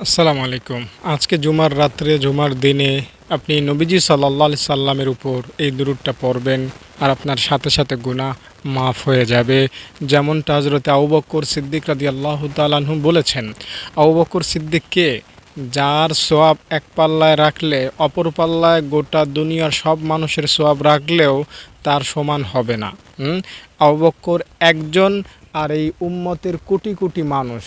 আসসালামু আলাইকুম। আজকে জুমার রাত্রে জুমার দিনে আপনি নবীজি সাল্লাল্লাহু আলাইহি সাল্লামের উপর এই দুরূদটা পড়বেন আর আপনার সাথে সাথে গুনাহ মাফ হয়ে যাবে। যেমনটা হযরতে আবু বকর সিদ্দিক রাদিয়াল্লাহু তাআলা আনহু বলেছেন। আবু বকর সিদ্দিককে যার সওয়াব এক পাল্লায় রাখলে অপর পাল্লায় গোটা দুনিয়ার সব মানুষের সওয়াব রাখলেও তার সমান হবে না। আবু বকর একজন আর এই উম্মতের কোটি কোটি মানুষ,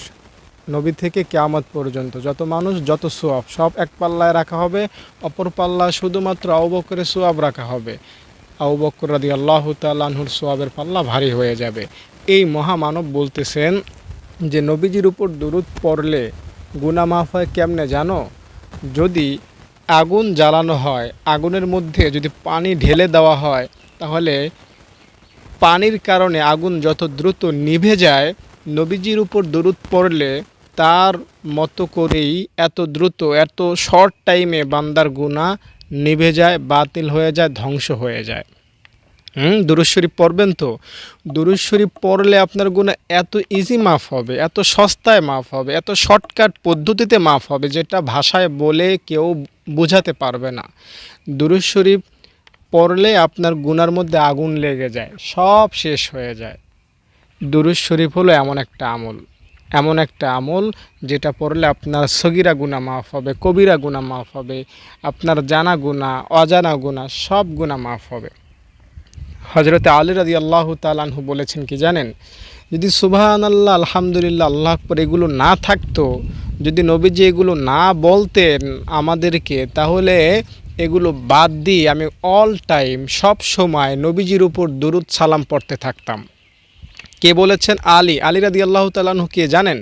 নবী থেকে কিয়ামত পর্যন্ত যত মানুষ যত সোয়াব সব এক পাল্লায় রাখা হবে, অপর পাল্লায় শুধুমাত্র আবু বকরের সোয়াব রাখা হবে। আবু বকর রাদিয়াল্লাহু তাআলা আনহুর সোয়াবের পাল্লা ভারী হয়ে যাবে। এই মহামানব বলতেছেন যে নবীজির উপর দুরূদ পড়লে গুনাহ মাফ হয় কেমনে জানো? যদি আগুন জ্বালানো হয়, আগুনের মধ্যে যদি পানি ঢেলে দেওয়া হয়, তাহলে পানির কারণে আগুন যত দ্রুত নিভে যায়, নবীজির উপর দুরূদ পড়লে তার মতো করেই এত দ্রুত এত শর্ট টাইমে বান্দার গুনাহ নিভে যায়, বাতিল হয়ে যায়, ধ্বংস হয়ে যায়। দুরূদ শরীফ পড়বেন তো? দুরূদ শরীফ পড়লে আপনার গুনাহ এত ইজি মাফ হবে, এত সস্তায় মাফ হবে, এত শর্টকাট পদ্ধতিতে মাফ হবে, যেটা ভাষায় বলে কেউ বোঝাতে পারবে না। দুরূদ শরীফ পড়লে আপনার গুনার মধ্যে আগুন লেগে যায়, সব শেষ হয়ে যায়। দুরূদ শরীফ হলো এমন একটা আমল যেটা পড়লে আপনার সগীরা গুনাহ মাফ হবে, কবিরা গুনাহ মাফ হবে, আপনার জানা গুনাহ অজানা গুনাহ সব গুনাহ মাফ হবে। হযরতে আলী রাদিয়াল্লাহু তাআলা আনহু বলেছেন কি জানেন? যদি সুবহানাল্লাহ, আলহামদুলিল্লাহ, আল্লাহু আকবার এগুলো না থাকতো, যদি নবীজি এগুলো না বলতেন আমাদেরকে, তাহলে এগুলো বাদ দিয়ে আমি অল টাইম সব সময় নবীজির উপর দুরূদ সালাম পড়তে থাকতাম। কে বলেছেন? আলী রাদিয়াল্লাহু তাআলা আনহু কে জানেন?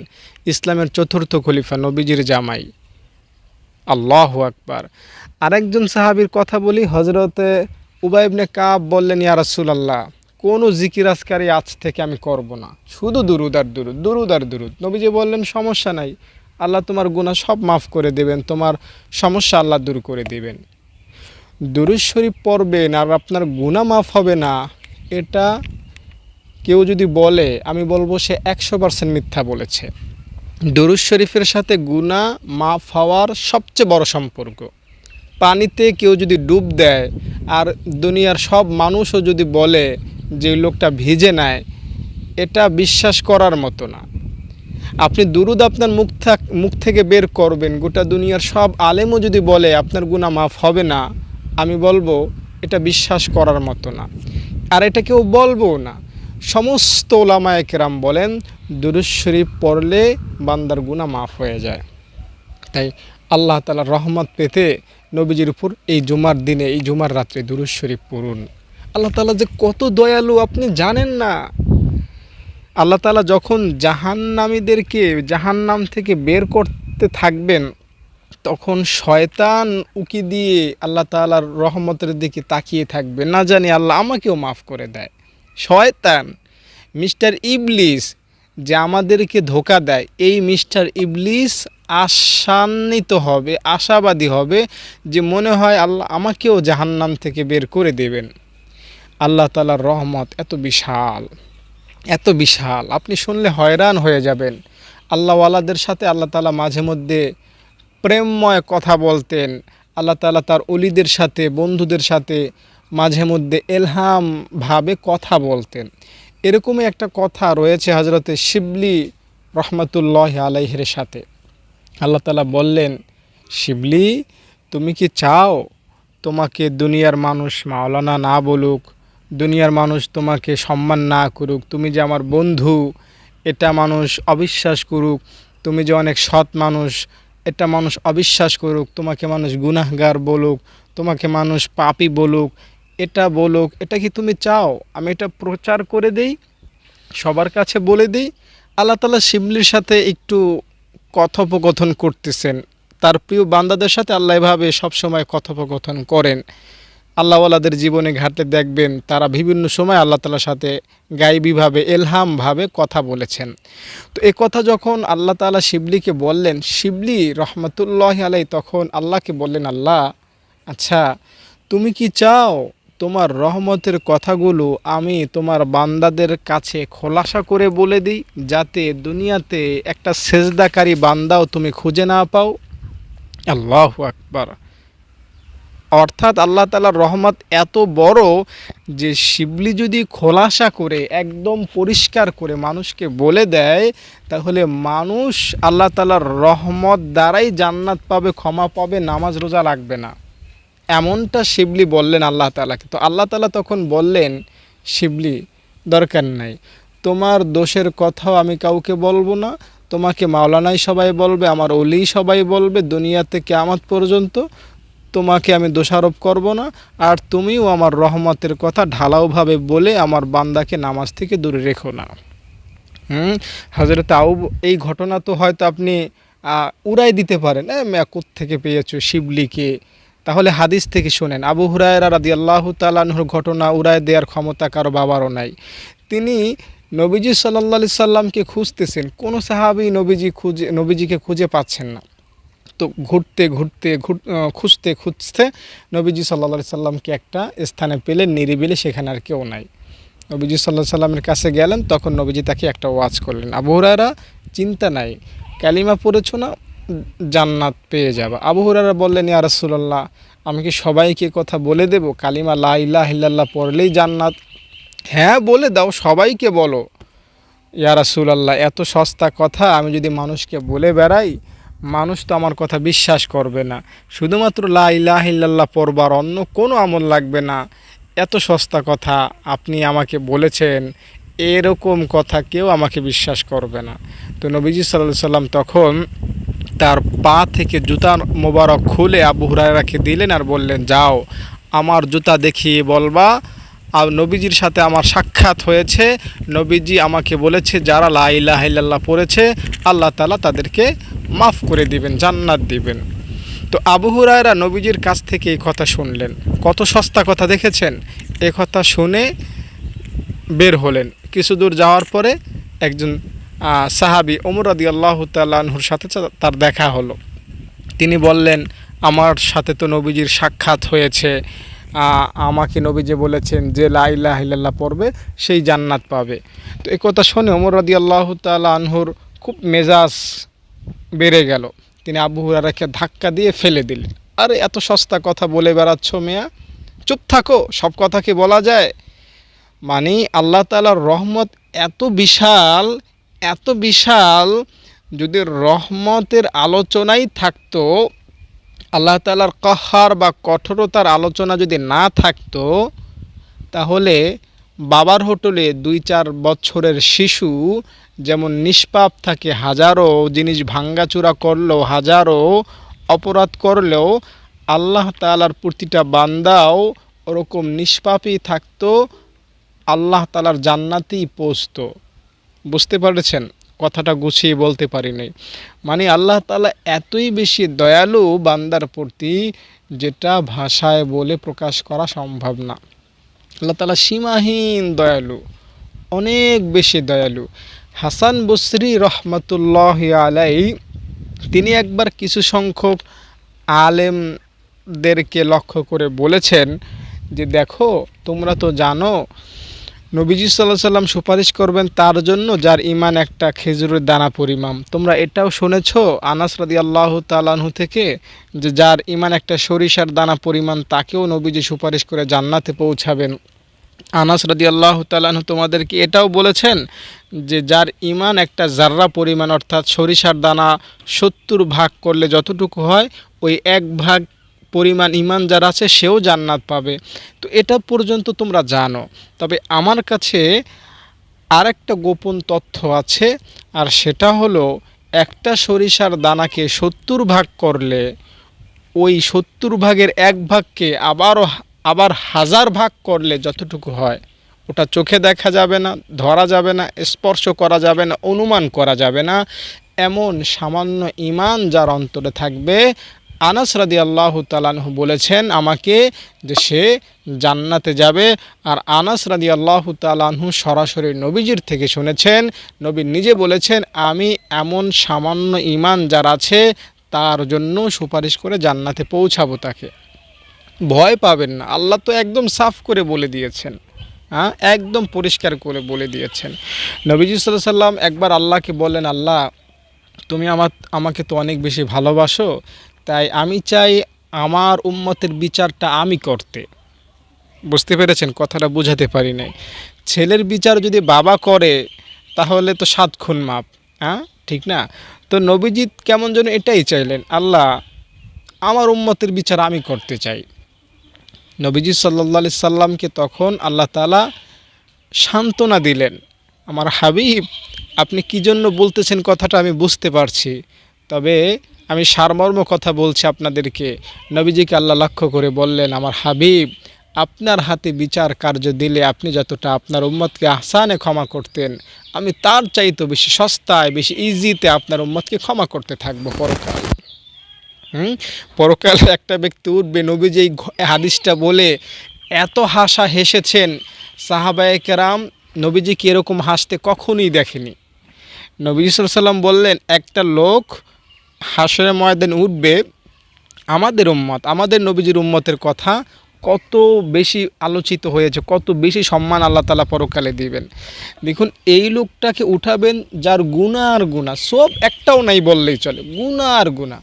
ইসলামের চতুর্থ খলিফা, নবীজির জামাই। আল্লাহু আকবার। আরেকজন সাহাবীর কথা বলি, হযরতে উবাই ইবনে কাব বললেন, ইয়া রাসূলুল্লাহ, কোনো জিকির আজকারি আজ থেকে আমি করব না, শুধু দুরূদ আর দুরূদ, দুরূদ আর দুরূদ। নবীজি বললেন, সমস্যা নাই, আল্লাহ তোমার গুনাহ সব মাফ করে দেবেন, তোমার সমস্যা আল্লাহ দূর করে দেবেন। দুরূদ শরীফ পড়বেন আর আপনার গুনাহ মাফ হবে না, এটা কেউ যদি বলে, আমি বলবো সে 100% মিথ্যা বলেছে। দুরূদ শরীফের সাথে গুনাহ মাফ হওয়ার সবচেয়ে বড় সম্পর্ক। পানিতে কেউ যদি ডুব দেয় আর দুনিয়ার সব মানুষও যদি বলে যে লোকটা ভিজে নেয়, এটা বিশ্বাস করার মতো না। আপনি দুরূদ আপনার মুখ থেকে বের করবেন, গোটা দুনিয়ার সব আলেমও যদি বলে আপনার গুনাহ মাফ হবে না, আমি বলবো এটা বিশ্বাস করার মতো না, আর এটা কেউ বলবো না। সমস্ত উলামায়ে কেরাম বলেন দুরূদ শরীফ পড়লে বান্দার গুনাহ মাফ হয়ে যায়। তাই আল্লাহ তাআলার রহমত পেতে নবীজির উপর এই জুমার দিনে, এই জুমার রাত্রে দুরূদ শরীফ পড়ুন। আল্লাহ তাআলা যে কত দয়ালু আপনি জানেন না। আল্লাহ তাআলা যখন জাহান্নামীদেরকে জাহান্নাম থেকে বের করতে থাকবেন, তখন শয়তান উকি দিয়ে আল্লাহ তাআলার রহমতের দিকে তাকিয়ে থাকবে, না জানি আল্লাহ আমাকেও মাফ করে দেয়। শয়তান, মিস্টার ইবলিস যে আমাদেরকে ধোঁকা দেয়, এই মিস্টার ইবলিস আশান্বিত হবে, আশাবাদী হবে, যে মনে হয় আল্লাহ আমাকেও জাহান্নাম থেকে বের করে দেবেন। আল্লাহ তাআলার রহমত এত বিশাল, এত বিশাল, আপনি শুনলে হয়রান হয়ে যাবেন। আল্লাহওয়ালাদের সাথে আল্লাহ তাআলা মাঝে মধ্যে প্রেমময় কথা বলতেন। আল্লাহ তাআলা তার ওলিদের সাথে, বন্ধুদের সাথে মাঝে মধ্যে এলহামভাবে কথা বলতেন। এরকমই একটা কথা রয়েছে হযরতে শিবলি রহমাতুল্লাহি আলাইহির সাথে। আল্লাহ তাআলা বললেন, শিবলি, তুমি কি চাও তোমাকে দুনিয়ার মানুষ মাওলানা না বলুক, দুনিয়ার মানুষ তোমাকে সম্মান না করুক, তুমি যে আমার বন্ধু এটা মানুষ অবিশ্বাস করুক, তুমি যে অনেক সৎ মানুষ এটা মানুষ অবিশ্বাস করুক, তোমাকে মানুষ গুনাহগার বলুক, তোমাকে মানুষ পাপী বলুক, এটা বলুক, এটা কি তুমি চাও আমি এটা প্রচার করে দেই, সবার কাছে বলে দিই? আল্লাহ তাআলা শিবলির সাথে একটু কথোপকথন করতেছেন। তার প্রিয় বান্দাদের সাথে আল্লাহ এভাবে সবসময় কথোপকথন করেন। আল্লাহওয়ালাদের জীবনে ঘাটলে দেখবেন তারা বিভিন্ন সময় আল্লাহ তাআলার সাথে গায়বীভাবে, এলহামভাবে কথা বলেছেন। তো এ কথা যখন আল্লাহ তাআলা শিবলিকে বললেন, শিবলি রহমাতুল্লাহি আলাইহি তখন আল্লাহকে বললেন, আল্লাহ, আচ্ছা তুমি কি চাও তোমার রহমতের কথাগুলো আমি তোমার বান্দাদের কাছে খোলাসা করে বলে দিই, যাতে দুনিয়াতে একটা সেজদাকারী বান্দাও তুমি খুঁজে না পাও। আল্লাহু আকবার। অর্থাৎ আল্লাহ তাআলার রহমত এত বড় যে শিবলি যদি খোলাসা করে একদম পরিষ্কার করে মানুষকে বলে দেয়, তাহলে মানুষ আল্লাহ তাআলার রহমত দ্বারাই জান্নাত পাবে, ক্ষমা পাবে, নামাজ রোজা লাগবে না। এমনটা শিবলি বললেন আল্লাহ তাআলাকে। তো আল্লাহ তাআলা তখন বললেন, শিবলি দরকার নাই, তোমার দোষের কথাও আমি কাউকে বলবো না, তোমাকে মাওলানাই সবাই বলবে, আমার ওলি সবাই বলবে, দুনিয়াতে কিয়ামত পর্যন্ত তোমাকে আমি দোষারোপ করব না। আর তুমিও আমার রহমতের কথা ঢালাওভাবে বলে আমার বান্দাকে নামাজ থেকে দূরে রেখো না। হযরত আউব, এই ঘটনা তো হয়তো আপনি উড়াই দিতে পারেন, কোত্থেকে পেয়েছো শিবলিকে, তাহলে হাদিস থেকে শোনেন। আবু হুরায়রা রাদিয়াল্লাহু তাআলা আনহুর ঘটনা উড়াই দেওয়ার ক্ষমতা কারো বাবারও নাই। তিনি নবীজি সাল্লাল্লাহু আলাইহি সাল্লামকে খুঁজতেছেন, কোনো সাহাবী নবীজিকে খুঁজে পাচ্ছেন না। তো খুঁজতে নবীজি সাল্লাল্লাহু আলাইহি সাল্লামকে একটা স্থানে পেলেন, নিরিবিলি, সেখানে আর কেউ নাই। নবীজি সাল্লাল্লাহু আলাইহি সাল্লামের কাছে গেলেন, তখন নবীজি তাকে একটা ওয়াজ করলেন। আবু হুরায়রা, চিন্তা নাই, কালিমা পড়েছো না, জান্নাত পেয়ে যাবে। আবু হুরায়রা বললেন, ইয়া রাসূলুল্লাহ, আমি কি সবাইকে কথা বলে দেব কালিমা লা ইলাহা ইল্লাল্লাহ পড়লেই জান্নাত? হ্যাঁ বলে দাও, সবাইকে বলো। ইয়া রাসূলুল্লাহ, এত সস্তা কথা আমি যদি মানুষকে বলে বেড়াই, মানুষ তো আমার কথা বিশ্বাস করবে না। শুধুমাত্র লা ইলাহা ইল্লাল্লাহ পড়বার অন্য কোনো আমল লাগবে না, এত সস্তা কথা আপনি আমাকে বলেছেন, এরকম কথা কেউ আমাকে বিশ্বাস করবে না। তো নবীজি সাল্লাল্লাহু আলাইহি সাল্লাম তখন তার পা থেকে জুতা মোবারক খুলে আবু হুরায়রাকে দিলেন আর বললেন, যাও আমার জুতা দেখিয়ে বলবা আর নবীজির সাথে আমার সাক্ষাৎ হয়েছে, নবীজি আমাকে বলেছে যারা লা ইলাহা ইল্লাল্লাহ পড়েছে আল্লাহ তাআলা তাদেরকে মাফ করে দিবেন, জান্নাত দিবেন। তো আবু হুরায়রা নবীজির কাছ থেকে এই কথা শুনলেন, কত সস্তা কথা দেখেছেন। এই কথা শুনে বের হলেন। কিছু দূর যাওয়ার পরে একজন সাহাবী ওমর রাদিয়াল্লাহু তাআলা আনহুর সাথে তার দেখা হলো। তিনি বললেন, আমার সাথে তো নবীজির সাক্ষাৎ হয়েছে, আমাকে নবীজি বলেছেন যে লা ইলাহা ইল্লাল্লাহ পড়বে সেই জান্নাত পাবে। তো এই কথা শুনে ওমর রাদিয়াল্লাহু তাআলা আনহুর খুব মেজাজ বেড়ে গেল। তিনি আবু হুরায়রাকে ধাক্কা দিয়ে ফেলে দিলেন। আরে এত সস্তা কথা বলে বেড়াচ্ছ মেয়া, চুপ থাকো, সব কথা কি বলা যায়? মানে আল্লাহ তাআলার রহমত এত বিশাল, যদি রহমতের আলোচনাই থাকতো, আল্লাহ তাআলার কাহ্হার বা কঠোরতার আলোচনা যদি না থাকতো, তাহলে বাবার হোটেলে 2-4 বছরের শিশু যেমন নিষ্পাপ থাকে, হাজারো জিনিস ভাঙ্গাচুরা করলেও, হাজারো অপরাধ করলেও আল্লাহ তাআলার প্রতিটা বান্দাও ওরকম নিষ্পাপই থাকতো, আল্লাহ তাআলার জান্নাতেই পৌঁছতো। বুঝতে পেরেছেন? কথাটা গুছিয়ে বলতে পারিনি। মানে আল্লাহ তাআলা এতই বেশি দয়ালু বান্দার প্রতি, যেটা ভাষায় বলে প্রকাশ করা সম্ভব না। আল্লাহ তাআলা সীমাহীন দয়ালু, অনেক বেশি দয়ালু। হাসান বসরি রহমাতুল্লাহি আলাইহি তিনি একবার কিছু সংখ্যক আলেমদেরকে লক্ষ্য করে বলেছেন যে, দেখো তোমরা তো জানো নবীজি সাল্লাল্লাহু আলাইহি সাল্লাম সুপারিশ করবেন তার জন্য যার ঈমান একটা খেজুরের দানা পরিমাণ। তোমরা এটাও শুনেছো আনাস রাদিয়াল্লাহু তাআলা আনহু থেকে যে যার ঈমান একটা সরিষার দানা পরিমাণ তাকেও নবীজি সুপারিশ করে জান্নাতে পৌঁছাবেন। আনাস রাদিয়াল্লাহু তাআলা আনহু তোমাদেরকে এটাও বলেছেন যে যার ঈমান একটা জাররা পরিমাণ, অর্থাৎ সরিষার দানা 70 ভাগ করলে যতটুকু হয় ওই 1 ভাগ পরিমাণ ঈমান যার আছে সেও জান্নাত পাবে। তো এটা পর্যন্ত তোমরা জানো। তবে আমার কাছে আরেকটা গোপন তথ্য আছে, আর সেটা হলো একটা সরিষার দানাকে 70 ভাগ করলে ওই 70 ভাগের 1 ভাগকে আবার 1000 ভাগ করলে যতটুকু হয় ওটা চোখে দেখা যাবে না, ধরা যাবে না, স্পর্শ করা যাবে না, অনুমান করা যাবে না। এমন সামান্য ঈমান যার অন্তরে থাকবে, আনাস রাদিয়াল্লাহু তাআলা আনহু বলেছেন আমাকে যে সে জান্নাতে যাবে। আর আনাস রাদিয়াল্লাহু তাআলা আনহু সরাসরি নবীজির থেকে শুনেছেন, নবী নিজে বলেছেন আমি এমন সামান্য ঈমান যার আছে তার জন্য সুপারিশ করে জান্নাতে পৌঁছাবো তাকে। ভয় পাবেন না। আল্লাহ তো একদম সাফ করে বলে দিয়েছেন, হ্যাঁ, একদম পরিষ্কার করে বলে দিয়েছেন। নবীজি সাল্লাল্লাহু আলাইহি সাল্লাম একবার আল্লাহকে বললেন, আল্লাহ তুমি আমাকে তো অনেক বেশি ভালোবাসো, তাই আমি চাই আমার উম্মতের বিচারটা আমি করতে। বুঝতে পেরেছেন? কথাটা বোঝাতে পারি নাই। ছেলের বিচার যদি বাবা করে তাহলে তো 7 খুন মাপ, হ্যাঁ, ঠিক না? তো নবীজি কেমন যেন এটাই চাইলেন, আল্লাহ আমার উম্মতের বিচার আমি করতে চাই। নবীজি সাল্লাল্লাহু আলাইহি সাল্লামকে তখন আল্লাহ তাআলা সান্ত্বনা দিলেন, আমার হাবিব আপনি কী জন্য বলতেছেন কথাটা আমি বুঝতে পারছি, তবে আমি সারমর্ম কথা বলছি আপনাদেরকে। নবীজিকে আল্লাহ লক্ষ্য করে বললেন, আমার হাবিব আপনার হাতে বিচার কার্য দিলে আপনি যতটা আপনার উম্মতকে আহসানে ক্ষমা করতেন, আমি তার চাইতে বেশি সস্তায় বেশি ইজিতে আপনার উম্মতকে ক্ষমা করতে থাকবো পরকাল। পরকালে একটা ব্যক্তি উঠবে, নবীজি এই হাদিসটা বলে এত হাসা হেসেছেন, সাহাবায়ে কেরাম নবীজিকে এরকম হাসতে কখনোই দেখেনি। নবী সাল্লাল্লাহু আলাইহি সাল্লাম বললেন, একটা লোক হাসরের ময়দানে উঠবে, আমাদের উম্মত, আমাদের নবীজির উম্মতের কথা কত বেশি আলোচিত হয়েছে, কত বেশি সম্মান আল্লাহ তাআলা পরকালে দিবেন। দেখুন এই লোকটাকে উঠাবেন যার গুনাহ আর গুনাহ, সব একটাও নাই বললেই চলে, গুনাহ আর গুনাহ।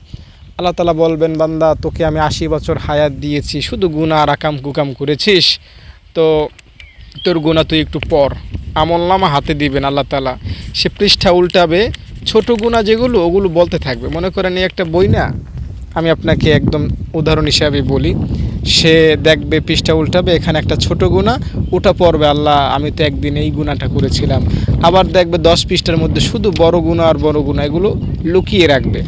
আল্লাহ তাআলা বলবেন, বান্দা তোকে আমি 80 বছর হায়াত দিয়েছি, শুধু গুনাহ আর আকাম কুকাম করেছিস, তো তোর গুনাহ তুই একটু পড়। আমলনামা হাতে দিবেন আল্লাহ তাআলা, সে পৃষ্ঠা উল্টাবে, ছোট গুনাহ যেগুলো ওগুলো বলতে থাকবে। মনে করেন এই একটা বই না, আমি আপনাকে একদম উদাহরণ হিসাবে বলি, সে দেখবে পৃষ্ঠা উল্টাবে, এখানে একটা ছোট গুনাহ, ওটা পড়বে, আল্লাহ আমি তো একদিন এই গুনাহটা করেছিলাম। আবার দেখবে 10 পৃষ্ঠার মধ্যে শুধু বড় গুনাহ আর বড় গুনাহ, এগুলো লুকিয়ে রাখবে।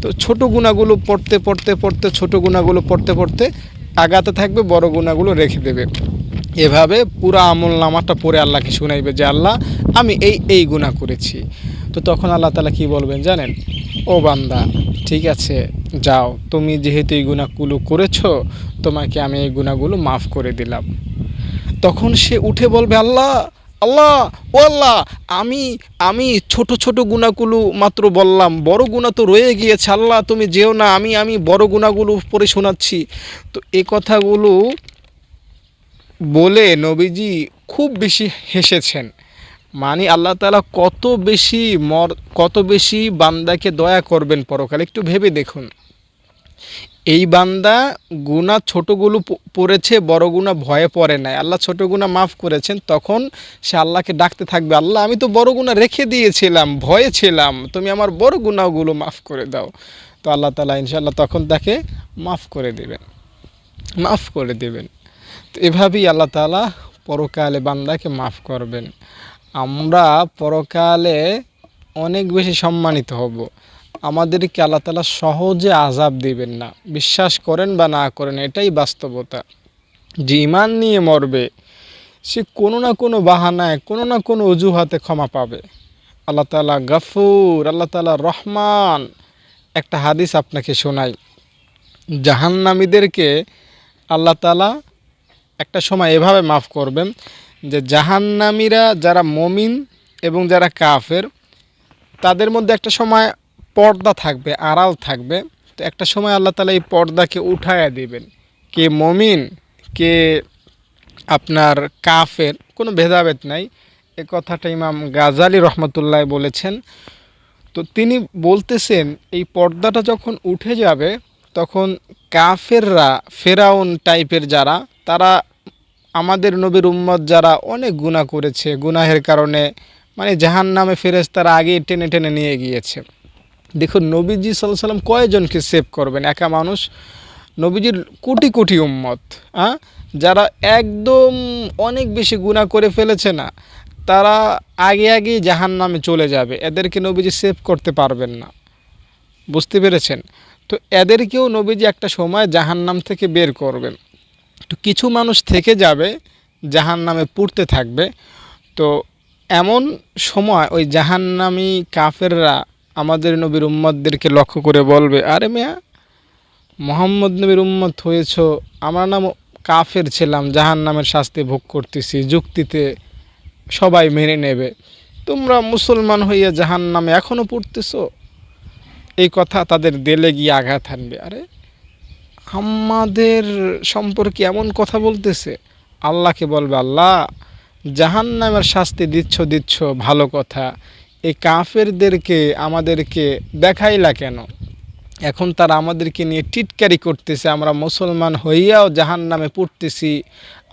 তো ছোট গুনাহগুলো পড়তে পড়তে পড়তে, ছোট গুনাহগুলো পড়তে পড়তে আগাতে থাকবে, বড় গুনাহগুলো রেখে দেবে। এভাবে পুরো আমল নামাটা পড়ে আল্লাহকে শুনাইবে যে আল্লাহ আমি এই গুনাহ করেছি। তো তখন আল্লাহ তাআলা কি বলবেন জানেন? ও বান্দা ঠিক আছে, যাও, তুমি যেহেতু এই গুনাহগুলো করেছো, তোমাকে আমি এই গুনাহগুলো মাফ করে দিলাম। তখন সে উঠে বলবে, আল্লাহ আল্লাহ ও আল্লাহ, আমি ছোট ছোট গুনাহগুলো মাত্র বললাম, বড় গুনাহ তো রয়ে গিয়েছে, আল্লাহ তুমি যেও না, আমি বড় গুনাহগুলো পড়ে শোনাচ্ছি। তো এই কথাগুলো বলে নবীজি খুব বেশি হেসেছেন। মানে আল্লাহ তাআলা কত বেশি বান্দাকে দয়া করবেন পরকালে, একটু ভেবে দেখুন। এই বান্দা গুনাহ ছোটগুলো পড়েছে, বড় গুনাহ ভয়ে পড়ে নাই, আল্লাহ ছোট গুনাহ মাফ করেছেন। তখন সে আল্লাহকে ডাকতে থাকবে, আল্লাহ আমি তো বড় গুনাহ রেখে দিয়েছিলাম, ভয়ে ছিলাম, তুমি আমার বড় গুনাহগুলো মাফ করে দাও। তো আল্লাহ তাআলা ইনশাআল্লাহ তখন তাকে মাফ করে দেবেন। তো এভাবেই আল্লাহ তাআলা পরকালে বান্দাকে মাফ করবেন। আমরা পরকালে অনেক বেশি সম্মানিত হব। আমাদেরকে আল্লাহ তাআলা সহজে আযাব দিবেন না, বিশ্বাস করেন বা না করেন, এটাই বাস্তবতা। যে ঈমান নিয়ে মরবে সে কোনো না কোনো বাহানায়, কোনো না কোনো অজুহাতে ক্ষমা পাবে। আল্লাহ তাআলা গফুর, আল্লাহ তাআলা রহমান। একটা হাদিস আপনাকে শোনাই। জাহান্নামীদেরকে আল্লাহ তাআলা একটা সময় এভাবে মাফ করবেন যে জাহান্নামীরা যারা মুমিন এবং যারা কাফের, তাদের মধ্যে একটা সময় পর্দা থাকবে, আড়াল থাকবে। তো একটা সময় আল্লাহ তাআলা এই পর্দাকে উঠায়া দিবেন। কে মুমিন কে আপনার কাফের কোনো ভেদাভেদ নাই। এ কথাটা ইমাম গাজালি রহমতুল্লাহ বলেছেন। তো তিনি বলতেছেন এই পর্দাটা যখন উঠে যাবে তখন কাফেররা, ফেরাউন টাইপের যারা, তারা আমাদের নবীর উম্মত যারা অনেক গুনাহ করেছে, গুনাহের কারণে মানে জাহান্নামে ফেরেশতারা আগেই টেনে টেনে নিয়ে গিয়েছে। দেখুন নবীজি সাল্লাল্লাহু আলাইহি সাল্লাম কয়জনকে সেভ করবেন? একা মানুষ, নবীজির কোটি কোটি উম্মত, যারা একদম অনেক বেশি গুনাহ করে ফেলেছে না, তারা আগে জাহান্নামে চলে যাবে, এদেরকে নবীজি সেভ করতে পারবেন না। বুঝতে পেরেছেন? তো এদেরকেও নবীজি একটা সময় জাহান্নাম থেকে বের করবেন। তো কিছু মানুষ থেকে যাবে, জাহান্নামে পুড়তে থাকবে। তো এমন সময় ওই জাহান্নামী কাফেররা আমাদের নবীর উম্মতদেরকে লক্ষ্য করে বলবে, আরে মিয়া মুহাম্মদ নবীর উম্মত হয়েছ, আমরা নাম কাফের ছিলাম, জাহান্নামের শাস্তি ভোগ করতেছি, যুক্তিতে সবাই মেনে নেবে, তোমরা মুসলমান হইয়া জাহান্নামে এখনও পড়তেছো। এই কথা তাদের দিলে গিয়ে আঘাত হানবে। আরে আমাদের সম্পর্কে এমন কথা বলতেছে। আল্লাহকে বলবে, আল্লাহ জাহান্নামের শাস্তি দিচ্ছ ভালো কথা, এই কাফেরদেরকে আমাদেরকে দেখাইলা কেন? এখন তারা আমাদেরকে নিয়ে টিটকারি করতেছে, আমরা মুসলমান হইয়াও জাহান্নামে পড়তেছি,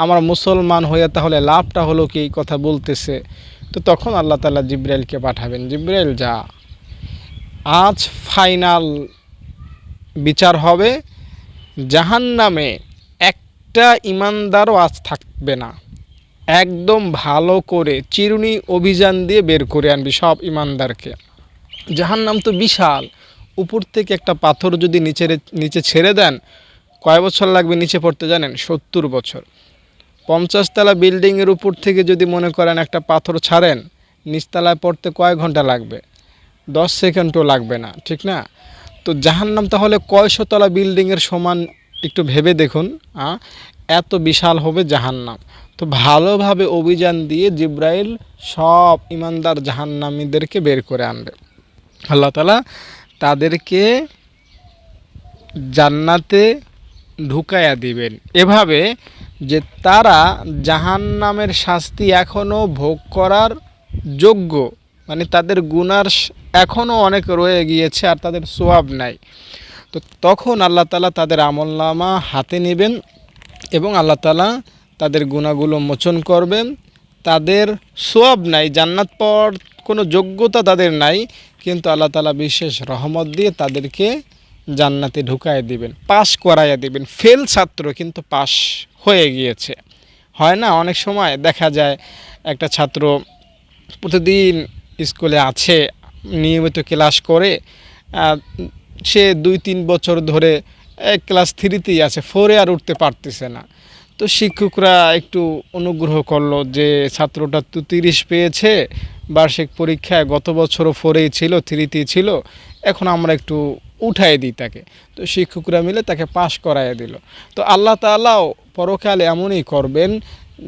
আমরা মুসলমান হইয়া তাহলে লাভটা হলো কি, এই কথা বলতেছে। তো তখন আল্লাহ তাআলা জিবরাইলকে পাঠাবেন, জিবরাইল যা, আজ ফাইনাল বিচার হবে, জাহান্নামে একটা ইমানদারও আজ থাকবে না, একদম ভালো করে চিরুনি অভিযান দিয়ে বের করে আনবি সব ইমানদারকে। জাহান্নাম তো বিশাল, উপর থেকে একটা পাথর যদি নিচে ছেড়ে দেন, কয় বছর লাগবে নিচে পড়তে জানেন? 70 বছর। 50 তলা বিল্ডিংয়ের উপর থেকে যদি মনে করেন একটা পাথর ছাড়েন, নিচতলায় পড়তে কয় ঘন্টা লাগবে? 10 সেকেন্ডও লাগবে না, ঠিক না? তো জাহান্নাম তাহলে কয়শতলা বিল্ডিংয়ের সমান, একটু ভেবে দেখুন। এত বিশাল হবে জাহান্নাম। তো ভালোভাবে অভিযান দিয়ে জিবরাইল সব ইমানদার জাহান্নামীদেরকে বের করে আনবে। আল্লাহ তাআলা তাদেরকে জান্নাতে ঢুকাইয়া দিবেন এভাবে যে তারা জাহান্নামের শাস্তি এখনও ভোগ করার যোগ্য, মানে তাদের গুনার এখনও অনেক রয়ে গিয়েছে আর তাদের সওয়াব নাই। তো তখন আল্লাহ তাআলা তাদের আমলনামা হাতে নেবেন এবং আল্লাহ তাআলা তাদের গুনাহগুলো মোচন করবেন। তাদের সওয়াব নাই, জান্নাত পাওয়ার কোনো যোগ্যতা তাদের নাই, কিন্তু আল্লাহ তাআলা বিশেষ রহমত দিয়ে তাদেরকে জান্নাতে ঢুকায় দিবেন, পাস করাইয়া দিবেন। ফেল ছাত্র কিন্তু পাস হয়ে গিয়েছে। হয় না, অনেক সময় দেখা যায় একটা ছাত্র প্রতিদিন স্কুলে আছে, নিয়মিত ক্লাস করে, সে 2-3 বছর ধরে ক্লাস 3তেই আছে, 4-এ আর উঠতে পারতেছে না। তো শিক্ষকরা একটু অনুগ্রহ করলো যে ছাত্রটা তো 30 পেয়েছে বার্ষিক পরীক্ষায়, গত বছরও 4-এই ছিল, 3তেই ছিল, এখন আমরা একটু উঠাই দিই তাকে। তো শিক্ষকরা মিলে তাকে পাশ করাইয়া দিল। তো আল্লাহ তাআলাও পরকালে এমনই করবেন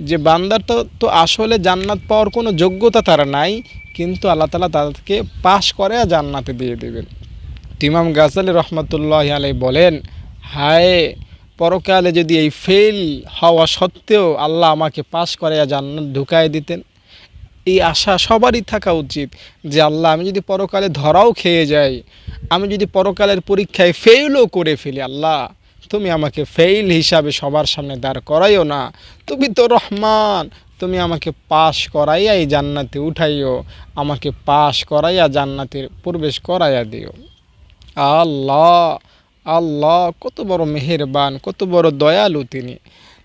যে বান্দার তো আসলে জান্নাত পাওয়ার কোনো যোগ্যতা তার নাই, কিন্তু আল্লাহ তাআলা তাদেরকে পাশ করে জান্নাতে দিয়ে দেবেন। ইমাম গাজ্জালী রহমতুল্লাহি আলাইহি বলেন, হায় পরকালে যদি এই ফেল হওয়া সত্ত্বেও আল্লাহ আমাকে পাশ করে জান্নাত ঢুকায় দিতেন। এই আশা সবারই থাকা উচিত যে আল্লাহ, আমি যদি পরকালে ধরাও খেয়ে যাই, আমি যদি পরকালের পরীক্ষায় ফেইলও করে ফেলি, আল্লাহ তুমি আমাকে ফেইল হিসাবে সবার সামনে দাঁড় করাইও না, তুমি তো রহমান, তুমি আমাকে পাশ করাইয়া এই জান্নাতে উঠাইও, আমাকে পাশ করাইয়া জান্নাতে প্রবেশ করাইয়া দিও। আল্লাহ, আল্লাহ কত বড় মেহেরবান, কত বড় দয়ালু তিনি।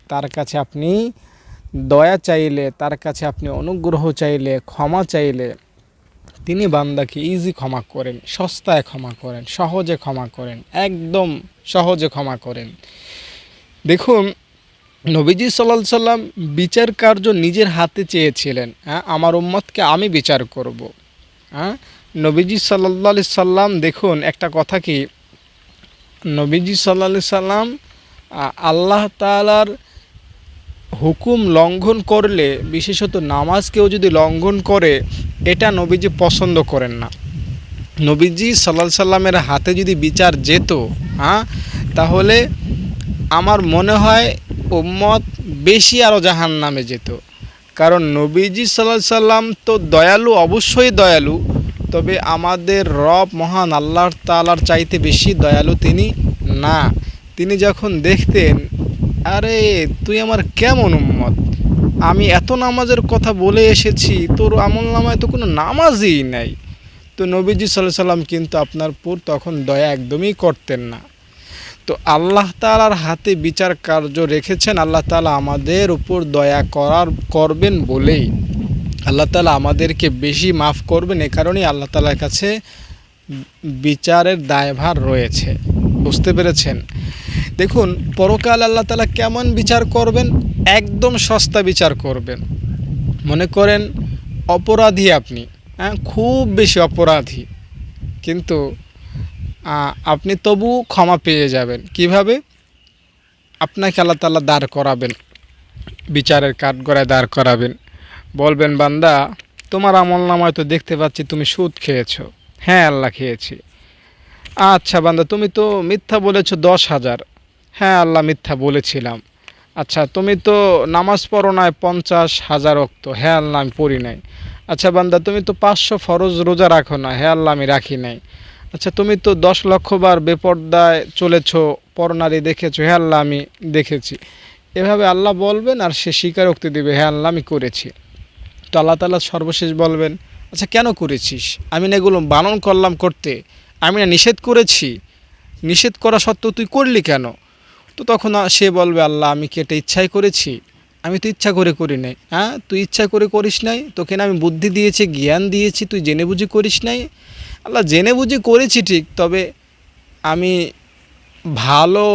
তার কাছে আপনি দয়া চাইলে, তার কাছে আপনি অনুগ্রহ চাইলে, ক্ষমা চাইলে, তিনি বান্দাকে ইজি ক্ষমা করেন, সস্তায় ক্ষমা করেন, সহজে ক্ষমা করেন, একদম সহজে ক্ষমা করেন। দেখুন, নবীজি সাল্লাল্লাহু আলাইহি সাল্লাম বিচার কার্য নিজের হাতে চেয়েছিলেন। আমার উম্মতকে আমি বিচার করব। নবীজি সাল্লাল্লাহু আলাইহি সাল্লাম, দেখুন একটা কথা কি, নবীজি সাল্লাল্লাহু আলাইহি সাল্লাম আল্লাহ তাআলার হুকুম লঙ্ঘন করলে, বিশেষত নামাজ কেউ যদি লঙ্ঘন করে, এটা নবীজি পছন্দ করেন না। নবীজি সাল্লাল্লাহু আলাইহি সাল্লামের হাতে যদি বিচার যেত, তাহলে আমার মনে হয় উম্মত বেশি আরও জাহান্নামে যেত। কারণ নবীজি সাল্লাল্লাহু আলাইহি সাল্লাম তো দয়ালু, অবশ্যই দয়ালু, তবে আমাদের রব মহান আল্লাহ তাআলার চাইতে বেশি দয়ালু তিনি না। তিনি যখন দেখতেন, আরে তুই আমার কেমন উম্মত, আমি এত নামাজের কথা বলে এসেছি, তোর আমলনামায় তো কোনো নামাজই নাই। তো নবীজি সাল্লাল্লাহু আলাইহি সাল্লাম কিন্তু আপনার উপর তখন দয়া একদমই করতেন না। তো আল্লাহ তাআলার হাতে বিচার কার্য রেখেছেন, আল্লাহ তাআলা আমাদের উপর দয়া করবেন বলেই আল্লাহ তাআলা আমাদেরকে বেশি মাফ করবেন। এ কারণেই আল্লাহ তাআলার কাছে বিচারের দায়ভার রয়েছে। বুঝতে পেরেছেন? দেখুন, পরকাল আল্লাহ তাআলা কেমন বিচার করবেন? একদম সস্তা বিচার করবেন। মনে করেন অপরাধী আপনি, খুব বেশি অপরাধী, কিন্তু আপনি তবু ক্ষমা পেয়ে যাবেন। কিভাবে? আপনাকে আল্লাহ তাআলা দাঁড় করাবেন, বিচারের কাঠগড়ায় দাঁড় করাবেন, বলবেন, বান্দা তোমার আমলনামায় তো দেখতে পাচ্ছি তুমি সুদ খেয়েছো। হ্যাঁ আল্লাহ, খেয়েছি। আচ্ছা বান্দা, তুমি তো মিথ্যা বলেছো 10,000। হ্যাঁ আল্লাহ, মিথ্যা বলেছিলাম। আচ্ছা, তুমি তো নামাজ পড়ো নাই 50,000 ওয়াক্ত। হ্যাঁ আল্লাহ, আমি পড়ি নাই। আচ্ছা বান্দা, তুমি তো 500 ফরজ রোজা রাখো না। হ্যাঁ আল্লাহ, আমি রাখি নাই। আচ্ছা, তুমি তো 10 লক্ষ বার বেপর্দায় চলেছো, পরনারী দেখেছো। হ্যাঁ আল্লাহ, আমি দেখেছি। এভাবে আল্লাহ বলবেন আর সে স্বীকারোক্তি দেবে, হ্যাঁ আল্লাহ, আমি করেছি। তো আল্লাহ তাআলা সর্বশেষ বলবেন, আচ্ছা কেন করেছিস? আমি না এগুলো বারণ করলাম করতে, আমি না নিষেধ করেছি, নিষেধ করা সত্ত্বেও তুই করলি কেন? তো তখন সে বলবে, আল্লাহ আমি কি এটা ইচ্ছাই করেছি? আমি তো ইচ্ছা করে করি নাই। হ্যাঁ, তুই ইচ্ছা করে করিস নাই, তোকে না আমি বুদ্ধি দিয়েছি, জ্ঞান দিয়েছি, তুই জেনে বুঝে করিস নাই। আল্লাহ, জেনে বুঝে করেছি ঠিক, তবে আমি ভালো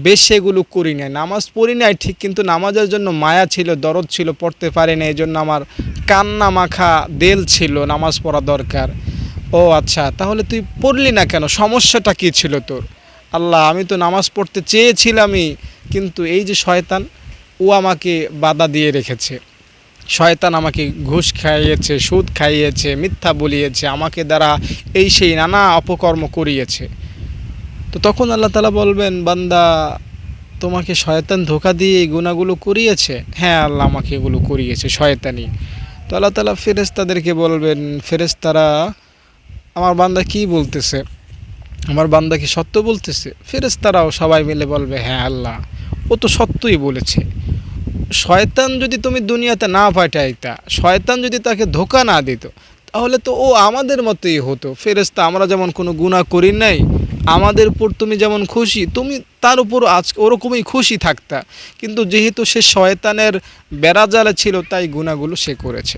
বেশি এগুলো করি নাই। নামাজ পড়ি নাই ঠিক, কিন্তু নামাজের জন্য মায়া ছিল, দরদ ছিল, পড়তে পারি না। এই জন্য আমার কান্না মাখা দেল ছিল, নামাজ পড়া দরকার। ও আচ্ছা, তাহলে তুই পড়লি না কেন? সমস্যাটা কী ছিল তোর? আল্লাহ, আমি তো নামাজ পড়তে চেয়েছিলামই, কিন্তু এই যে শয়তান, ও আমাকে বাধা দিয়ে রেখেছে। শয়তান আমাকে ঘুষ খাইয়েছে, সুদ খাইয়েছে, মিথ্যা বলিয়েছে, আমাকে দ্বারা এই সেই নানা অপকর্ম করিয়েছে। তো তখন আল্লাহ তাআলা বলবেন, বান্দা তোমাকে শয়তান ধোঁকা দিয়ে এই গুনাহগুলো করিয়েছে? হ্যাঁ আল্লাহ, আমাকে এগুলো করিয়েছে শয়তানি। তো আল্লাহ তাআলা ফেরেশতাদেরকে বলবেন, ফেরেশতারা আমার বান্দা কি বলতেছে? আমার বান্দা কি সত্য বলতেছে? ফেরেশতারাও সবাই মিলে বলবে, হ্যাঁ আল্লাহ, ও তো সত্যই বলেছে। শয়তান যদি তুমি দুনিয়াতে না পাঠাইতা, শয়তান যদি তাকে ধোঁকা না দিত, তাহলে তো ও আমাদের মতোই হতো। ফেরেশতা, আমরা যেমন কোনো গুনাহ করি নাই, আমাদের উপর তুমি যেমন খুশি, তুমি তার উপর আজ ওরকমই খুশি থাকতা। কিন্তু যেহেতু সে শয়তানের বেড়াজালে ছিল, তাই গুনাহগুলো সে করেছে।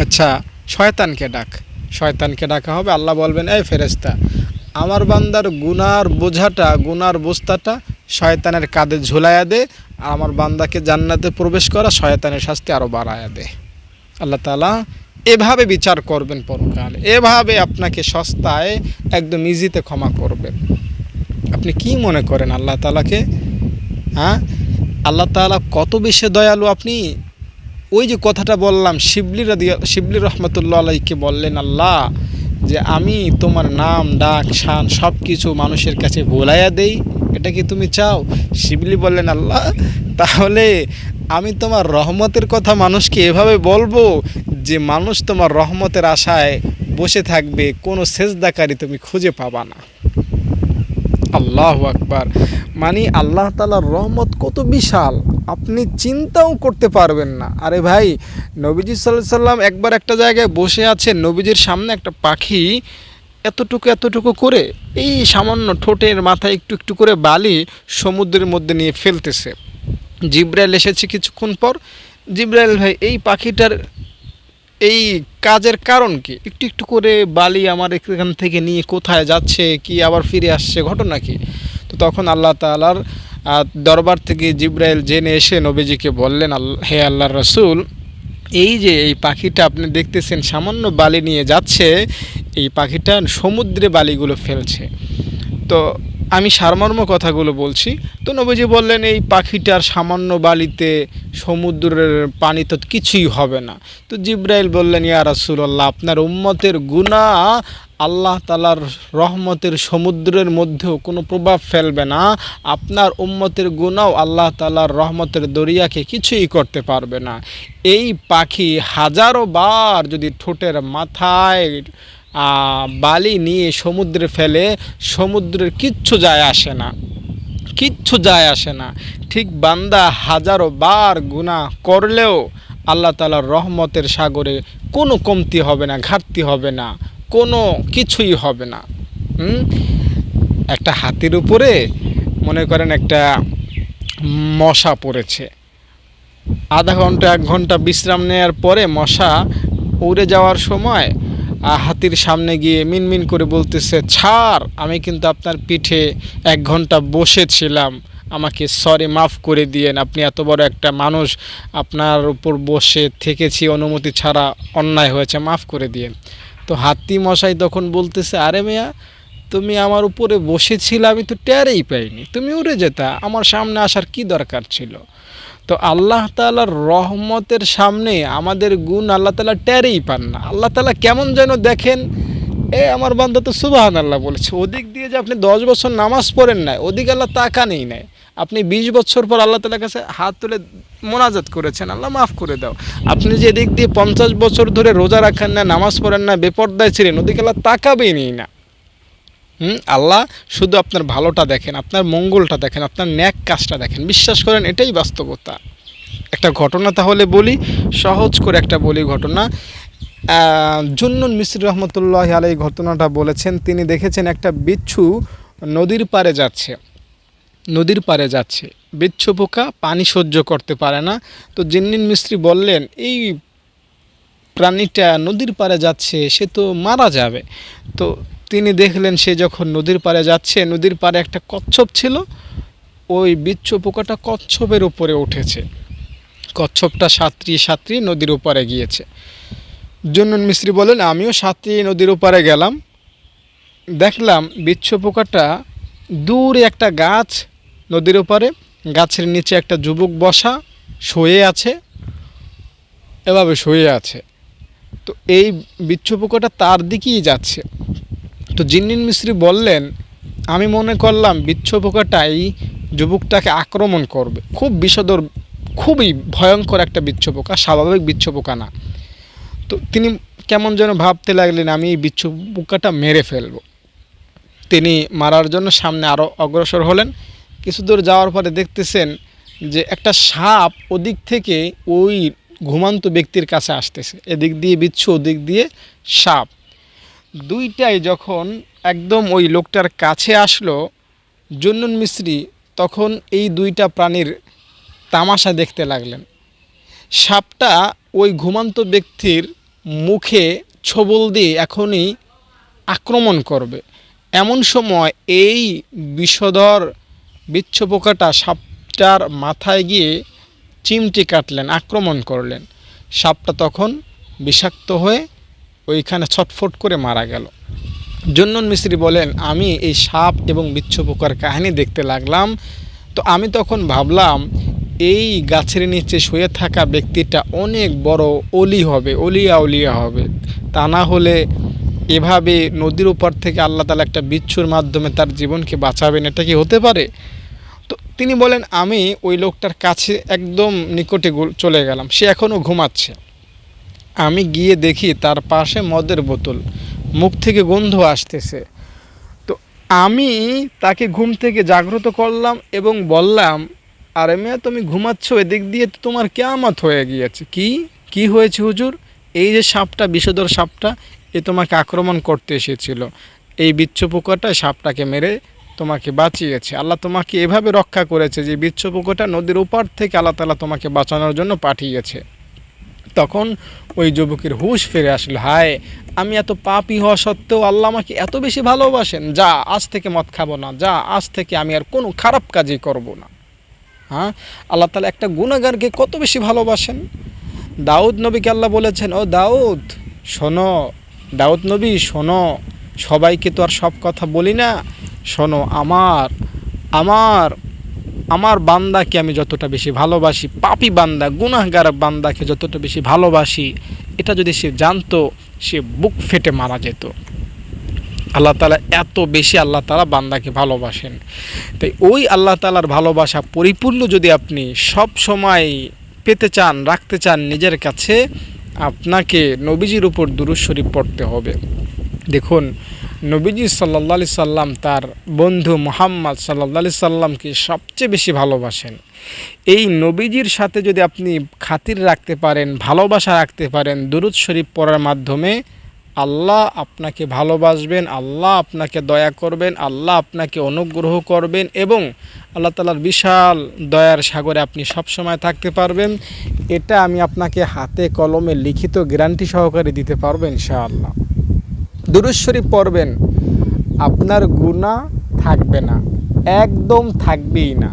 আচ্ছা, শয়তানকে ডাক। শয়তানকে ডাকা হবে। আল্লাহ বলবেন, এই ফেরেশতা, আমার বান্দার গুনার বোঝাটা, গুনার বস্তাটা শয়তানের কাঁধে ঝুলাইয়া দে, আর আমার বান্দাকে জান্নাতে প্রবেশ করা, শয়তানের শাস্তি আরও বাড়াইয়া দে। আল্লাহ তাআলা এভাবে বিচার করবেন পরকালে, এভাবে আপনাকে সস্তায় একদম ইজিতে ক্ষমা করবেন। আপনি কি মনে করেন আল্লাহ তাআলাকে? হ্যাঁ, আল্লাহ তাআলা কত বেশি দয়ালু। আপনি ওই যে কথাটা বললাম, শিবলি রহমতুল্লাহ আলাইকে বললেন আল্লাহ যে আমি তোমার নাম ডাক শান সব কিছু মানুষের কাছে ভোলাইয়া দেই, এটা কি তুমি চাও? শিবলি বললেন, আল্লাহ তাহলে আমি তোমার রহমতের কথা মানুষকে এভাবে বলবো যে মানুষ তোমার রহমতের আশায় বসে থাকবে, কোনো সেজদাকারী তুমি খুঁজে পাবা না। আল্লাহু আকবার। মানে আল্লাহ তাআলার রহমত কত বিশাল, আপনি চিন্তাও করতে পারবেন না। আরে ভাই, নবীজি সাল্লাল্লাহু আলাইহি সাল্লাম একবার একটা জায়গায় বসে আছেন, নবীজির সামনে একটা পাখি এতটুকু এতটুকু করে, এই সামান্য ঠোঁটের মাথায় একটু একটু করে বালি সমুদ্রের মধ্যে নিয়ে ফেলতেছে। জিবরাইল এসেছে কিছুক্ষণ পর। জিবরাইল, ভাই এই পাখিটার এই কাজের কারণ কি? একটু একটু করে বালি আমার এখান থেকে নিয়ে কোথায় যাচ্ছে, কি আবার ফিরে আসছে, ঘটনা কি? তো তখন আল্লাহ তাআলার দরবার থেকে জিবরাইল জেনে এসে নবীজিকে বললেন, হে আল্লাহর রাসূল, এই যে এই পাখিটা আপনি দেখতেছেন সামান্য বালি নিয়ে যাচ্ছে, এই পাখিটা সমুদ্রে বালিগুলো ফেলছে। তো আমি সারমর্ম কথাগুলো বলছি। তো নবীজি বললেন, এই পাখিটার সামান্য বালিতে সমুদ্রের পানি তো কিছুই হবে না। তো জিবরাইল বললেন, ইয়া রাসূলুল্লাহ, আপনার উম্মতের গুনাহ আল্লাহ তাআলার রহমতের সমুদ্রের মধ্যেও কোনো প্রভাব ফেলবে না। আপনার উম্মতের গুনাহ আল্লাহ তাআলার রহমতের দরিয়াকে কিছুই করতে পারবে না। এই পাখি হাজারো বার যদি ঠোঁটের মাথায় বালি নিয়ে সমুদ্রে ফেলে, সমুদ্রের কিচ্ছু যায় আসে না, কিচ্ছু যায় আসে না। ঠিক বান্দা হাজারো বার গুনাহ করলেও আল্লাহ তাআলার রহমতের সাগরে কোনো কমতি হবে না, ঘাটতি হবে না, কোনো কিছুই হবে না। একটা হাতির উপরে মনে করেন একটা মশা পড়েছে, আধা ঘন্টা 1 ঘন্টা বিশ্রাম নেওয়ার পরে মশা উড়ে যাওয়ার সময় হাতির সামনে গিয়ে মিনমিন করে বলতেছে, ছাড়, আমি কিন্তু আপনার পিঠে 1 ঘন্টা বসেছিলাম, আমাকে সরি, মাফ করে দিয়েন, আপনি এত বড় একটা মানুষ, আপনার উপর বসে থেকেছি অনুমতি ছাড়া, অন্যায় হয়েছে, মাফ করে দিয়েন। তো হাতি মশাই তখন বলতেছে, আরে মিয়া, তুমি আমার উপরে বসেছিলে, আমি তো টেরই পাইনি, তুমি উড়ে যেতা, আমার সামনে আসার কি দরকার ছিল? তো আল্লাহ তাআলার রহমতের সামনে আমাদের গুণ আল্লাহ তাআলা টেরই পান না। আল্লাহ তাআলা কেমন যেন দেখেন, আমার বান্দা তো সুবহানাল্লাহ বলেছে, ওদিক দিয়ে যে আপনি 10 বছর নামাজ পড়েন না, ওদিকে আল্লাহ তাকানই নাই। আপনি 20 বছর পর আল্লাহ তাআলার কাছে হাত তুলে মোনাজাত করেছেন, আল্লাহ মাফ করে দাও। আপনি যে দিক দিয়ে 50 বছর ধরে রোজা রাখেন না, নামাজ পড়েন না, বেপরদায় ছিলেন, ওদিকে আল্লাহ তাকাবেনই না। আল্লাহ শুধু আপনার ভালোটা দেখেন, আপনার মঙ্গলটা দেখেন, আপনার ন্যাক কাজটা দেখেন। বিশ্বাস করেন, এটাই বাস্তবতা। একটা ঘটনা তাহলে বলি, সহজ করে একটা বলি ঘটনা। জুন্নুন মিসরি রহমতুল্লাহ আলাইহি ঘটনাটা বলেছেন। তিনি দেখেছেন একটা বিচ্ছু নদীর পাড়ে যাচ্ছে। বিচ্ছু পোকা পানি সহ্য করতে পারে না। তো জুন্নুন মিসরি বললেন, এই প্রাণীটা নদীর পাড়ে যাচ্ছে, সে তো মারা যাবে। তো তিনি দেখলেন, সে যখন নদীর পাড়ে যাচ্ছে, নদীর পাড়ে একটা কচ্ছপ ছিল। ওই বিচ্ছু পোকাটা কচ্ছপের উপরে উঠেছে, কচ্ছপটা সাঁতরিয়ে নদীর ওপারে গিয়েছে। জুন্নুন মিসরি বলেন, আমিও সাঁতরিয়ে নদীর ওপারে গেলাম, দেখলাম বিচ্ছু পোকাটা দূরে একটা গাছ, নদীর ওপারে গাছের নিচে একটা যুবক বসা শুয়ে আছে, এভাবে শুয়ে আছে। তো এই বিচ্ছু পোকাটা তার দিকেই যাচ্ছে। তো জুন্নুন মিসরি বললেন, আমি মনে করলাম বিচ্ছু পোকাটা এই যুবকটাকে আক্রমণ করবে। খুব বিষধর, খুবই ভয়ঙ্কর একটা বিচ্ছু পোকা, স্বাভাবিক বিচ্ছু পোকা না। তো তিনি কেমন যেন ভাবতে লাগলেন, আমি এই বিচ্ছু পোকাটা মেরে ফেলব। তিনি মারার জন্য সামনে আরও অগ্রসর হলেন। কিছু দূর যাওয়ার পরে দেখতেছেন যে একটা সাপ ওদিক থেকে ওই ঘুমান্ত ব্যক্তির কাছে আসতেছে। এদিক দিয়ে বিচ্ছু, ওদিক দিয়ে সাপ, দুইটাই যখন একদম ওই লোকটার কাছে আসলো, জুন্নুন মিসরি তখন এই দুইটা প্রাণীর তামাশা দেখতে লাগলেন। সাপটা ওই ঘুমান্ত ব্যক্তির মুখে ছোবল দিয়ে এখনই আক্রমণ করবে। এমন সময় এই বিষধর বিচ্ছু পোকাটা সাপটার মাথায় গিয়ে চিমটি কাটলেন, আক্রমণ করলেন। সাপটা তখন বিষাক্ত হয়ে ওইখানে ছটফট করে মারা গেল। জুন্নুন মিসরি বলেন, আমি এই সাপ এবং বিচ্ছু পোকার কাহিনী দেখতে লাগলাম। তো আমি তখন ভাবলাম, এই গাছের নিচে শুয়ে থাকা ব্যক্তিটা অনেক বড় অলি হবে, অলিয়া হবে। তা না হলে এভাবে নদীর উপর থেকে আল্লাহ তাআলা একটা বিচ্ছুর মাধ্যমে তার জীবনকে বাঁচাবেন, এটা কি হতে পারে? তো তিনি বলেন, আমি ওই লোকটার কাছে একদম নিকটে চলে গেলাম। সে এখনও ঘুমাচ্ছে। আমি গিয়ে দেখি তার পাশে মদের বোতল, মুখ থেকে গন্ধ আসতেছে। তো আমি তাকে ঘুম থেকে জাগ্রত করলাম এবং বললাম, আরে মেয়ে, তুমি ঘুমাচ্ছ, এদিক দিয়ে তো তোমার কিয়ামত হয়ে গিয়েছে। কি হয়েছে হুজুর? এই যে সাপটা, বিষধর সাপটা, এ তোমাকে আক্রমণ করতে এসেছিল। এই বিচ্ছু পোকাটা সাপটাকে মেরে তোমাকে বাঁচিয়েছে। আল্লাহ তোমাকে এভাবে রক্ষা করেছে যে বিচ্ছু পোকাটা নদীর ওপার থেকে আল্লাহ তাআলা তোমাকে বাঁচানোর জন্য পাঠিয়েছে। তখন ওই যুবকের হুঁশ ফিরে আসলো, হায়, আমি এত পাপী হওয়া সত্ত্বেও আল্লাহ আমাকে এত বেশি ভালোবাসেন। যা, আজ থেকে মদ খাবো না, যা, আজ থেকে আমি আর কোনো খারাপ কাজই করব না। হ্যাঁ, আল্লাহ তাআলা একটা গুনাহগারকে কত বেশি ভালোবাসেন। দাউদ নবীকে আল্লাহ বলেছেন, ও দাউদ শোনো, দাউদ নবী শোনো, সবাইকে তো আর সব কথা বলি না, শোনো, আমার বান্দাকে আমি যতটা বেশি ভালোবাসি, পাপী বান্দা, গুনাহগার বান্দাকে যতটা বেশি ভালোবাসি, এটা যদি সে জানতো, সে বুক ফেটে মারা যেত। আল্লাহ তাআলা এত বেশি আল্লাহ তাআলা বান্দাকে ভালোবাসেন। তাই ওই আল্লাহ তাআলার ভালোবাসা পরিপূর্ণ যদি আপনি সব সময় পেতে চান, রাখতে চান নিজের কাছে, আপনাকে নবীজির উপর দুরূদ শরীফ পড়তে হবে। দেখুন, নবীজি সাল্লাল্লাহু আলাইহি সাল্লাম তার বন্ধু মুহাম্মদ সাল্লাল্লাহু আলাইহি সাল্লামকে সবচেয়ে বেশি ভালোবাসেন। এই নবীজির সাথে যদি আপনি খাতির রাখতে পারেন, ভালোবাসা রাখতে পারেন, দুরূদ শরীফ পড়ার মাধ্যমে, আল্লাহ আপনাকে ভালোবাসবেন, আল্লাহ আপনাকে দয়া করবেন, আল্লাহ আপনাকে অনুগ্রহ করবেন এবং আল্লাহ তাআলার বিশাল দয়ার সাগরে আপনি সবসময় থাকতে পারবেন। এটা আমি আপনাকে হাতে কলমে লিখিত গ্যারান্টি সহকারে দিতে পারবো ইনশাআল্লাহ। দুরূদ শরীফ পড়বেন, আপনার গুনাহ থাকবে না, একদম থাকবেই না।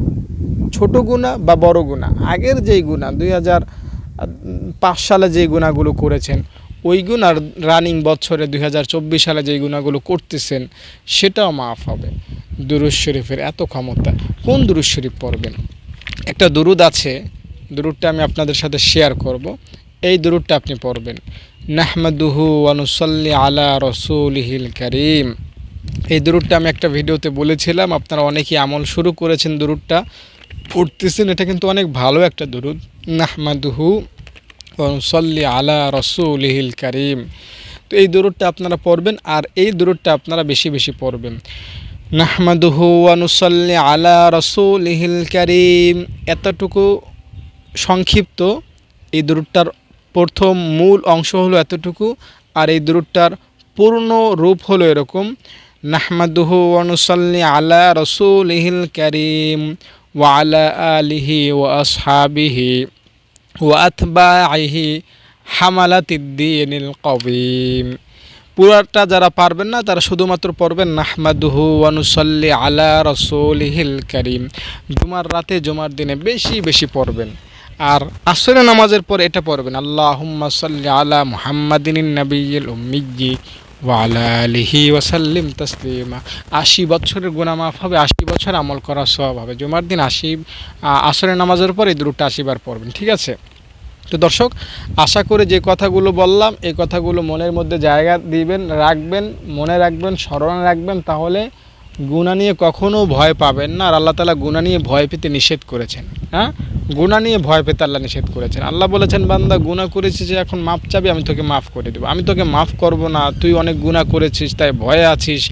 ছোট গুনাহ বা বড় গুনাহ, আগের যেই গুনাহ 2005 সালে যেই গুনাহগুলো করেছেন, ওই গুনার রানিং বছরে 2024 সালে যেই গুনাহগুলো করতেছেন, সেটাও মাফ হবে। দুরূদ শরীফের এত ক্ষমতা। কোন দুরূদ শরীফ পড়বেন? একটা দুরূদ আছে, দুরূদটা আমি আপনাদের সাথে শেয়ার করব। এই দুরূদটা আপনি পড়বেন, নাহমাদুহু ওয়া নুসাল্লি আলা রাসূলিহিল কারীম, এই দুরূদটা আমি একটা ভিডিওতে বলেছিলাম, আপনারা অনেকেই আমল শুরু করেছেন, দুরূদটা পড়তেছেন। এটা কিন্তু অনেক ভালো একটা দুরূদ। নাহমাদুহু ওয়া নুসাল্লি আলা রাসূলিহিল কারীম। তো এই দুরূদটা আপনারা পড়বেন, আর এই দুরূদটা আপনারা বেশি বেশি পড়বেন। নাহমাদুহু ওয়া নুসাল্লি আলা রাসূলিহিল কারীম, এতটুকু সংক্ষিপ্ত। এই দুরূদটার প্রথম মূল অংশ হলো এতটুকু, আর এই দুরূদটার পূর্ণ রূপ হলো এরকম: নাহমাদুহু ওয়া নুসাল্লি আলা রাসূলিহিল কারীম ওয়া আলা আলিহি ওয়া আসহাবিহি ওয়া আতবাইহি হামালাতিদ্দীনিল কাওয়িম। পুরাটা যারা পারবেন না তারা শুধুমাত্র পড়বেন নাহমাদুহু ওয়া নুসাল্লি আলা রাসূলিহিল কারীম। জুমার রাতে, জুমার দিনে বেশি বেশি পড়বেন। আর আসরের নামাজের পর এটা পড়বেন: আল্লাহুম্মা সাল্লি আলা মুহাম্মাদিন নবিয়্যিল উম্মিয়্যি ওয়া আলা আলিহি ওয়া সাল্লিম তাসলিমা। ৮০ বছরের গুনাহ মাফ হবে, ৮০ বছর আমল করার সওয়াব হবে। জুমার দিন আসরের নামাজের পর এই দুরূদটা ৮০ বার পড়বেন, ঠিক আছে? তো দর্শক, আশা করে যে কথাগুলো বললাম এই কথাগুলো মনের মধ্যে জায়গা দিবেন, রাখবেন, মনে রাখবেন, স্মরণে রাখবেন, তাহলে গুনাহ নিয়ে কখনো ভয় পাবেন না। আর আল্লাহ তাআলা গুনাহ নিয়ে ভয় পেতে নিষেধ করেছেন। হ্যাঁ, গুনাহ নিয়ে ভয় পেতে আল্লাহ নিষেধ করেছেন। আল্লাহ বলেছেন, বান্দা গুনাহ করেছিস যে এখন মাফ চাবি, আমি তোকে মাফ করে দেবো। আমি তোকে মাফ করব না, তুই অনেক গুনাহ করেছিস তাই ভয়ে আছিস,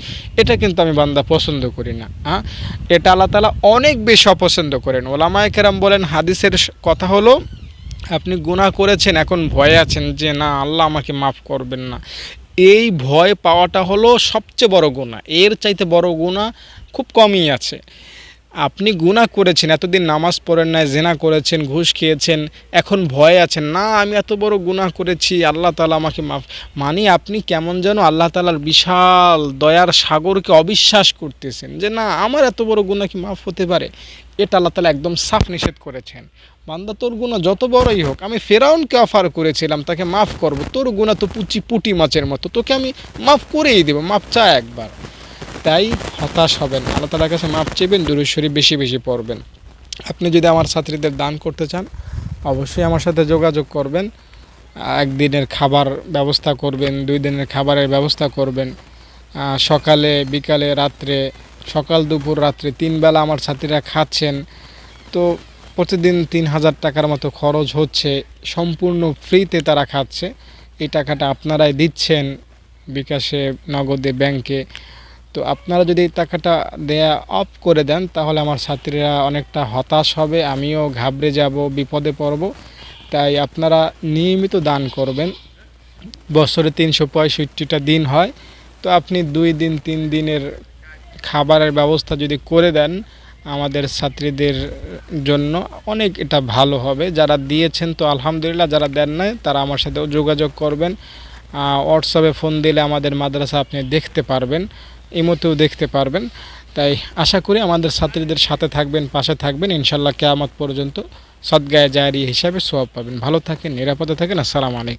এটা কিন্তু আমি বান্দা পছন্দ করি না। হ্যাঁ, এটা আল্লাহ তাআলা অনেক বেশি অপছন্দ করেন। ওলামায়ে কেরাম বলেন, হাদিসের কথা হলো, আপনি গুনাহ করেছেন, এখন ভয়ে আছেন যে না আল্লাহ আমাকে মাফ করবেন না, এই ভয় পাওয়াটা হলো সবচেয়ে বড় গুনাহ। এর চাইতে বড় গুনাহ খুব কমই আছে। আপনি গুনাহ করেছেন, এতদিন নামাজ পড়েন নাই, জিনা করেছেন, ঘুষ খেয়েছেন, এখন ভয়ে আছেন, না আমি এত বড় গুনাহ করেছি, আল্লাহ তাআলা আমাকে মাফ, মানে আপনি কেমন যেন আল্লাহ তাআলার বিশাল দয়ার সাগরকে অবিশ্বাস করতেছেন যে না আমার এত বড় গুনাহ কি মাফ হতে পারে। এটা আল্লাহ তাআলা একদম সাফ নিষেধ করেছেন। বান্দা, তোর গুনাহ যত বড়ই হোক, আমি ফেরাউনকে অফার করেছিলাম তাকে মাফ করব, তোর গুনাহ তো পুঁটি মাছের মতো, তোকে আমি মাফ করেই দেবো, মাফ চা একবার। তাই হতাশ হবেন, আল্লাহ তাআলার কাছে মাফ চাইবেন, দুরূদ শরীফ বেশি বেশি পড়বেন। আপনি যদি আমার ছাত্রীদের দান করতে চান অবশ্যই আমার সাথে যোগাযোগ করবেন। একদিনের খাবার ব্যবস্থা করবেন, 2 দিনের খাবারের ব্যবস্থা করবেন। সকালে, বিকালে, রাত্রে, সকাল, দুপুর, রাত্রে 3 বেলা আমার ছাত্রীরা খাচ্ছেন। তো প্রতিদিন 3000 টাকার মতো খরচ হচ্ছে, সম্পূর্ণ ফ্রিতে তারা খাচ্ছে। এই টাকাটা আপনারাই দিচ্ছেন বিকাশে, নগদে, ব্যাংকে। তো আপনারা যদি এই টাকাটা দেয়া অফ করে দেন তাহলে আমার ছাত্রীরা অনেকটা হতাশ হবে, আমিও ঘাবড়ে যাব, বিপদে পড়ব। তাই আপনারা নিয়মিত দান করবেন। বছরে 365টা দিন হয়, তো আপনি 2 দিন 3 দিনের খাবারের ব্যবস্থা যদি করে দেন আমাদের ছাত্রীদের জন্য, অনেক এটা ভালো হবে। যারা দিয়েছেন তো আলহামদুলিল্লাহ, যারা দেন নাই তারা আমার সাথেও যোগাযোগ করবেন। হোয়াটসঅ্যাপে ফোন দিলে আমাদের মাদ্রাসা আপনি দেখতে পারবেন, ইমোতেও দেখতে পারবেন। তাই আশা করি আমাদের ছাত্রীদের সাথে থাকবেন, পাশে থাকবেন, ইনশাল্লাহ কিয়ামত পর্যন্ত সদগায়ে জারি হিসাবে সওয়াব পাবেন। ভালো থাকেন, নিরাপদে থাকেন। আসসালামু আলাইকুম।